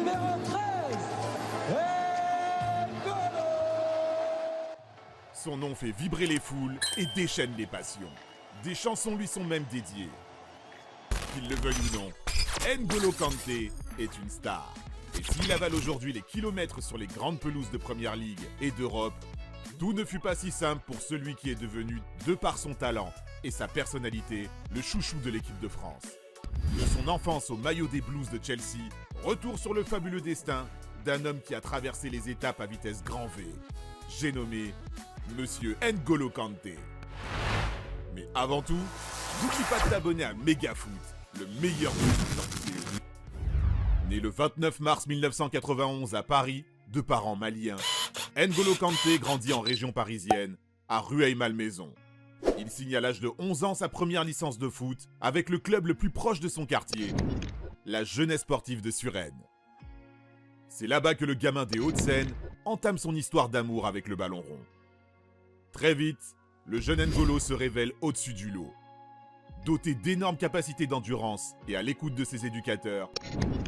numéro 13, N'Golo. Son nom fait vibrer les foules et déchaîne les passions. Des chansons lui sont même dédiées. Qu'il le veuille ou non, N'Golo Kanté est une star. Et s'il avale aujourd'hui les kilomètres sur les grandes pelouses de Première Ligue et d'Europe, tout ne fut pas si simple pour celui qui est devenu, de par son talent et sa personnalité, le chouchou de l'équipe de France. De son enfance au maillot des Blues de Chelsea, retour sur le fabuleux destin d'un homme qui a traversé les étapes à vitesse grand V. J'ai nommé Monsieur N'Golo Kanté. Mais avant tout, n'oublie pas de t'abonner à Megafoot, le meilleur foot vidéo. Né le 29 mars 1991 à Paris, de parents maliens, N'Golo Kanté grandit en région parisienne, à Rueil-Malmaison. Il signe à l'âge de 11 ans sa première licence de foot avec le club le plus proche de son quartier, la Jeunesse sportive de Suresnes. C'est là-bas que le gamin des Hauts-de-Seine entame son histoire d'amour avec le ballon rond. Très vite, le jeune N'Golo se révèle au-dessus du lot. Doté d'énormes capacités d'endurance et à l'écoute de ses éducateurs,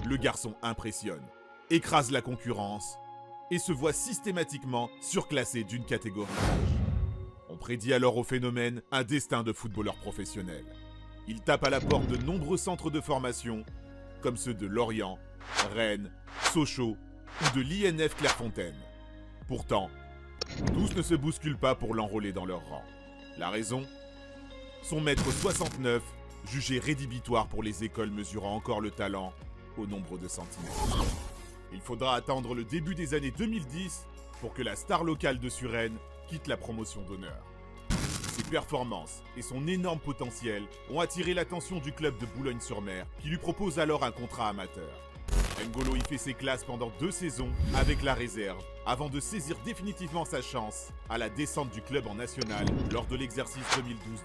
le garçon impressionne, écrase la concurrence et se voit systématiquement surclassé d'une catégorie d'âge. On prédit alors au phénomène un destin de footballeur professionnel. Il tape à la porte de nombreux centres de formation, comme ceux de Lorient, Rennes, Sochaux ou de l'INF Clairefontaine. Pourtant, tous ne se bousculent pas pour l'enrôler dans leur rang. La raison ? Son mètre 69, jugé rédhibitoire pour les écoles mesurant encore le talent au nombre de centimètres. Il faudra attendre le début des années 2010 pour que la star locale de Suresnes quitte la promotion d'honneur. Ses performances et son énorme potentiel ont attiré l'attention du club de Boulogne-sur-Mer qui lui propose alors un contrat amateur. N'Golo y fait ses classes pendant 2 saisons avec la réserve avant de saisir définitivement sa chance à la descente du club en national lors de l'exercice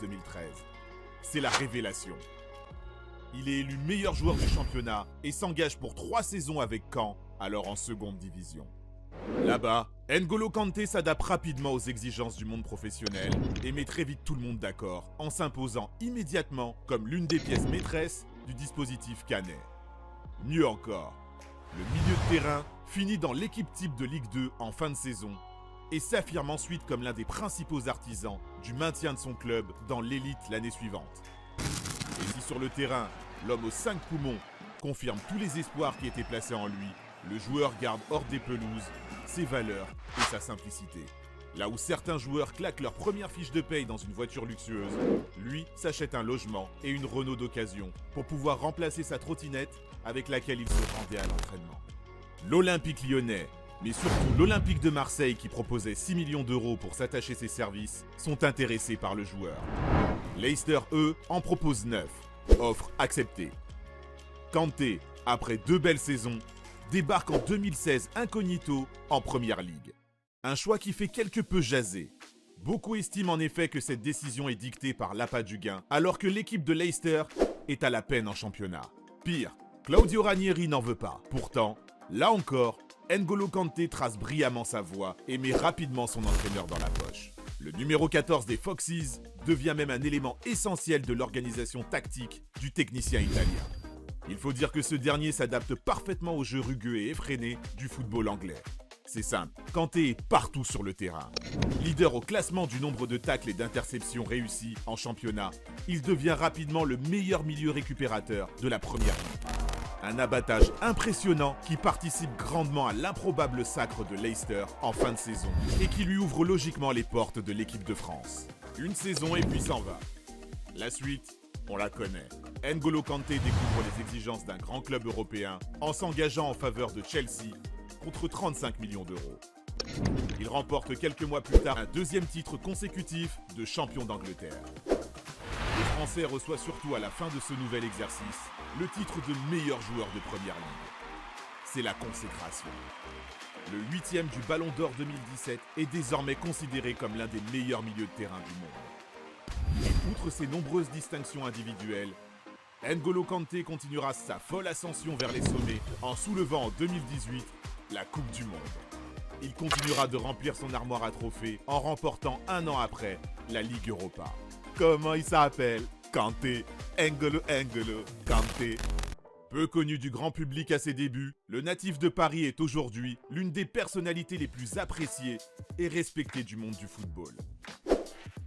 2012-2013. C'est la révélation. Il est élu meilleur joueur du championnat et s'engage pour 3 saisons avec Caen, alors en seconde division. Là-bas, N'Golo Kanté s'adapte rapidement aux exigences du monde professionnel et met très vite tout le monde d'accord en s'imposant immédiatement comme l'une des pièces maîtresses du dispositif canet. Mieux encore, le milieu de terrain finit dans l'équipe type de Ligue 2 en fin de saison et s'affirme ensuite comme l'un des principaux artisans du maintien de son club dans l'élite l'année suivante. Et si sur le terrain, l'homme aux 5 poumons confirme tous les espoirs qui étaient placés en lui, le joueur garde hors des pelouses ses valeurs et sa simplicité. Là où certains joueurs claquent leur première fiche de paye dans une voiture luxueuse, lui s'achète un logement et une Renault d'occasion pour pouvoir remplacer sa trottinette avec laquelle il se rendait à l'entraînement. L'Olympique lyonnais, mais surtout l'Olympique de Marseille qui proposait 6 millions d'euros pour s'attacher ses services, sont intéressés par le joueur. Leicester, eux, en proposent 9. Offre acceptée. Kanté, après 2 belles saisons, débarque en 2016 incognito en Première Ligue. Un choix qui fait quelque peu jaser. Beaucoup estiment en effet que cette décision est dictée par l'appât du gain, alors que l'équipe de Leicester est à la peine en championnat. Pire, Claudio Ranieri n'en veut pas. Pourtant, là encore, N'Golo Kanté trace brillamment sa voie et met rapidement son entraîneur dans la poche. Le numéro 14 des Foxes devient même un élément essentiel de l'organisation tactique du technicien italien. Il faut dire que ce dernier s'adapte parfaitement au jeu rugueux et effréné du football anglais. C'est simple, Kanté est partout sur le terrain. Leader au classement du nombre de tacles et d'interceptions réussis en championnat, il devient rapidement le meilleur milieu récupérateur de la Première Ligue. Un abattage impressionnant qui participe grandement à l'improbable sacre de Leicester en fin de saison et qui lui ouvre logiquement les portes de l'équipe de France. Une saison et puis s'en va. La suite, on la connaît. N'Golo Kanté découvre les exigences d'un grand club européen en s'engageant en faveur de Chelsea contre 35 millions d'euros. Il remporte quelques mois plus tard un 2e titre consécutif de champion d'Angleterre. Le Français reçoit surtout à la fin de ce nouvel exercice le titre de meilleur joueur de Première Ligue. C'est la consécration. Le 8e du Ballon d'Or 2017 est désormais considéré comme l'un des meilleurs milieux de terrain du monde. Et outre ses nombreuses distinctions individuelles, N'Golo Kanté continuera sa folle ascension vers les sommets en soulevant en 2018 la Coupe du Monde. Il continuera de remplir son armoire à trophées en remportant un an après la Ligue Europa. Comment il s'appelle? Kanté, N'Golo Kanté. Peu connu du grand public à ses débuts, le natif de Paris est aujourd'hui l'une des personnalités les plus appréciées et respectées du monde du football.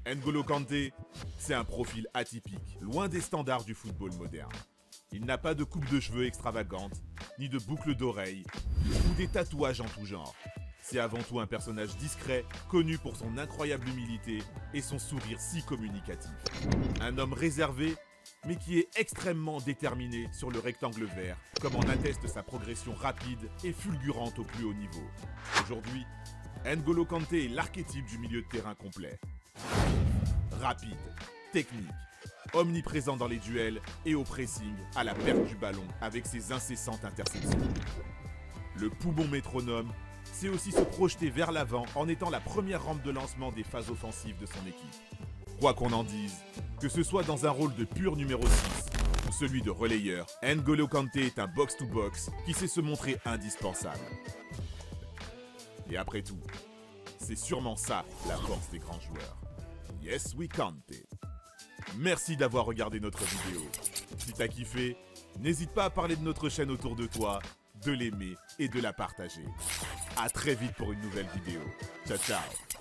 N'Golo Kanté, c'est un profil atypique, loin des standards du football moderne. Il n'a pas de coupe de cheveux extravagante, ni de boucles d'oreilles, ou des tatouages en tout genre. C'est avant tout un personnage discret, connu pour son incroyable humilité et son sourire si communicatif. Un homme réservé, mais qui est extrêmement déterminé sur le rectangle vert, comme en atteste sa progression rapide et fulgurante au plus haut niveau. Aujourd'hui, N'Golo Kanté est l'archétype du milieu de terrain complet. Rapide, technique, omniprésent dans les duels et au pressing à la perte du ballon avec ses incessantes interceptions. Le poumon métronome, c'est aussi se projeter vers l'avant en étant la première rampe de lancement des phases offensives de son équipe. Quoi qu'on en dise, que ce soit dans un rôle de pur numéro 6 ou celui de relayeur, N'Golo Kanté est un box-to-box qui sait se montrer indispensable. Et après tout, c'est sûrement ça la force des grands joueurs. Yes, we Kanté. Merci d'avoir regardé notre vidéo. Si t'as kiffé, n'hésite pas à parler de notre chaîne autour de toi, de l'aimer et de la partager. A très vite pour une nouvelle vidéo. Ciao ciao.